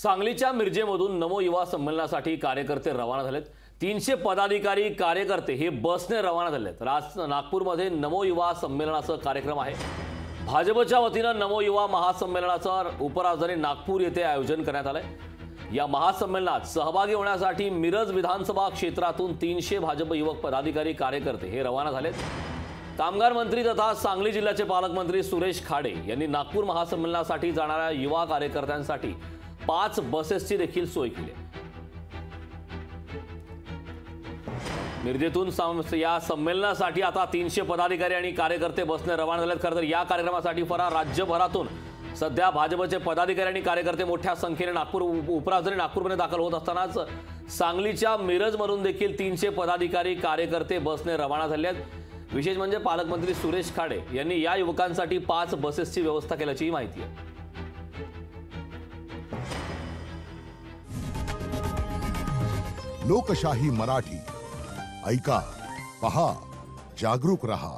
सांगलीच्या मिरजेमधून नमो युवा संमेलनासाठी कार्यकर्ते रवाना झालेत। 300 पदाधिकारी कार्यकर्ते हे बसने रवाना झालेत। आज नागपूरमध्ये नमो युवा संमेलनाचा कार्यक्रम आहे। भाजपच्या वतीनं नमो युवा महासंमेलनाचं उपराजधानी नागपूर येथे आयोजन करण्यात आलंय। या महासंमेलनात सहभागी होण्यासाठी मिरज विधानसभा क्षेत्रातून 300 भाजप युवक पदाधिकारी कार्यकर्ते हे रवाना झालेत। कामगार मंत्री तथा सांगली जिल्ह्याचे पालकमंत्री सुरेश खाडे यांनी नागपूर महासंमेलनासाठी जाणाऱ्या युवा कार्यकर्त्यांसाठी 5 बसेसची देखील सोय केली। मिरजेतून या संमेलनासाठी आता 300 पदाधिकारी आणि कार्यकर्ते बसने रवाना झालेत। खरं तर या कार्यक्रमासाठी राज्यभरातून सध्या भाजपचे पदाधिकारी आणि कार्यकर्ते मोठ्या संख्येने नागपूर उपराजधानी नागपूरमध्ये दाखल होत असतानाच सांगलीच्या मिरजमधून देखील 300 पदाधिकारी कार्यकर्ते बसने रवाना झाले आहेत। विशेष म्हणजे पालकमंत्री सुरेश खाडे यांनी या युवकांसाठी 5 बसेसची व्यवस्था केल्याची माहिती आहे। लोकशाही मराठी ऐका, पहा, जागरूक रहा।